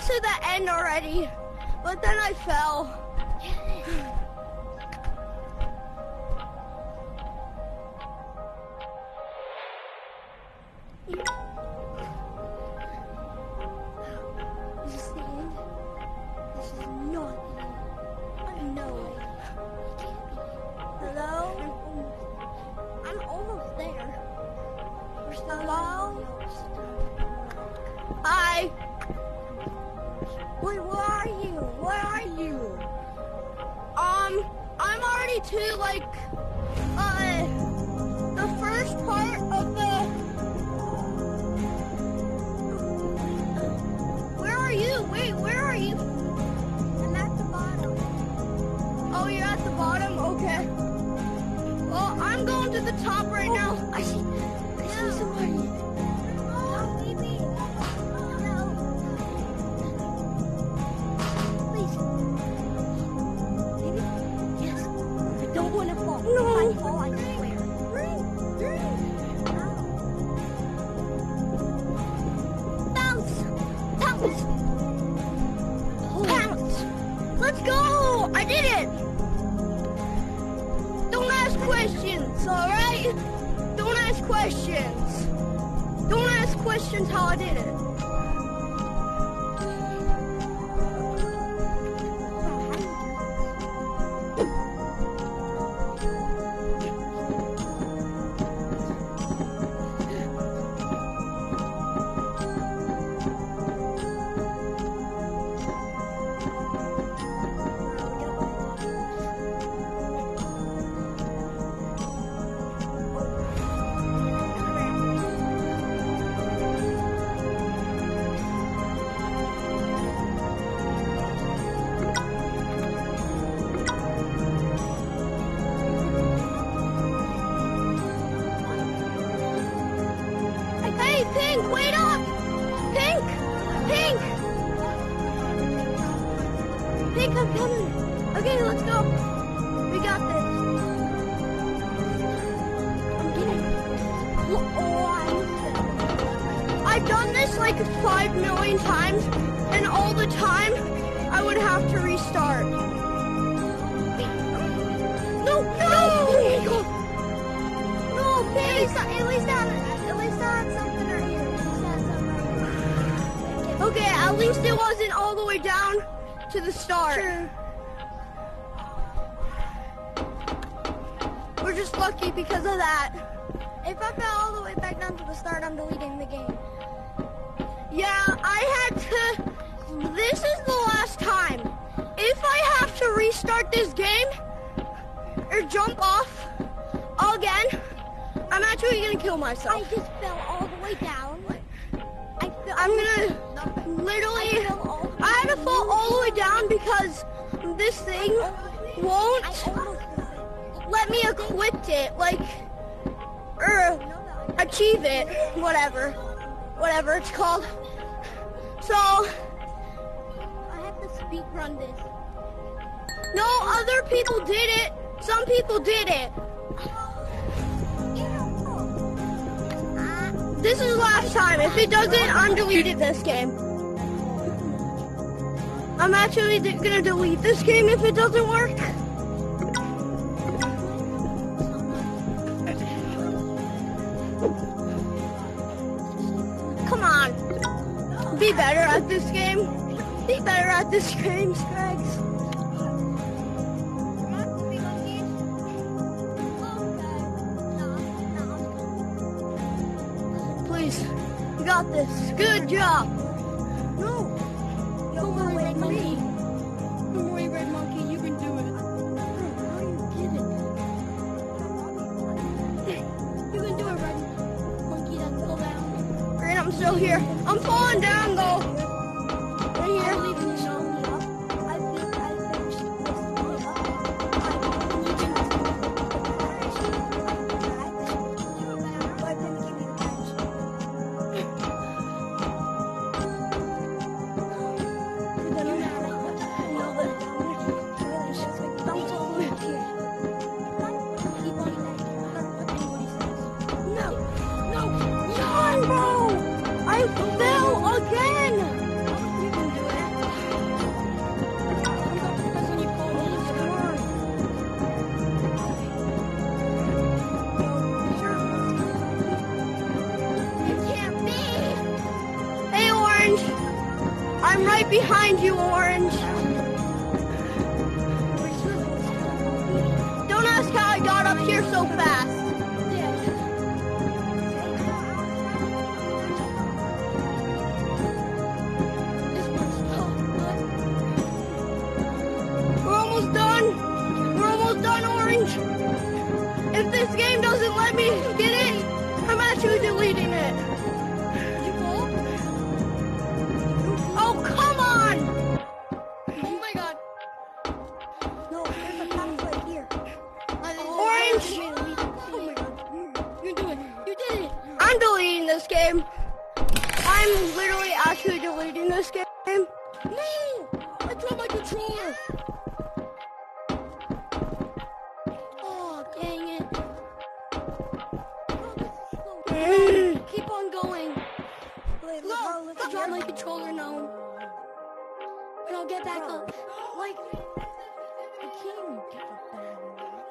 to the end already, but then I fell. This is the end. This is not the end. No way. It can't be. Hello? I'm almost there. We're still Hello? Hi. Wait, where are you? Where are you? I'm already to the first part of the. Where are you? Wait, where are you? I'm at the bottom. Oh, you're at the bottom? Okay. Well, I'm going to the top right now. I see somebody. Oh, baby. No. Please. Maybe? Yes. I don't want to fall. No. If I fall, I swear. Bounce! Bounce! Pounce. Let's go. I did it. Don't ask questions, all right? Don't ask questions. Don't ask questions how I did it. Hey, Pink, wait up! Pink! Pink! Pink, I'm coming. Okay, let's go. We got this. I'm getting. I've done this like 5 million times, and all the time, I would have to restart. No, no! No, Pink! At least I had something right here. At least I had something right here. Okay, at least it wasn't all the way down to the start. Sure. We're just lucky because of that. If I fell all the way back down to the start, I'm deleting the game. Yeah, I had to. This is the last time. If I have to restart this game or jump off again, I'm actually gonna kill myself. I just fell all the way down. I'm gonna literally. I had to fall all the way down because this thing won't let me equip it, or achieve it, whatever it's called. So I have to speed run this. no, other people did it. Some people did it. This is the last time. If it doesn't, I'm deleting this game. I'm actually gonna delete this game if it doesn't work. Come on. Be better at this game. Be better at this game, Scrags. Please. You got this. Good job. No. Don't worry, Red Monkey. Don't worry, Red Monkey. You can do it. How do you get it? You can do it, Red Monkey. Then go down. Great, I'm still here. I'm falling down, though. Right here. I'm leaving this only up. I finished No, bro! I fell again! here so fast? This one's so good. We're almost done. We're almost done, Orange. If this game doesn't let me get it, I'm actually deleting it. Did you fall? Oh, come on! Oh my god. No, there's a path right here. Orange! Oh my god. You do it. You did it. I'm deleting this game. I'm literally actually deleting this game. No! I dropped my controller. Oh, dang it. Mm. Keep on going. Wait, No, look I how dropped my controller now. But I'll get back up. Like, I can't get the bag.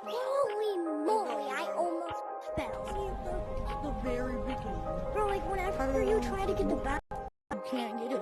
holy moly, I almost fell. The very beginning. Bro, like, whenever you try to get the back, You can't get it.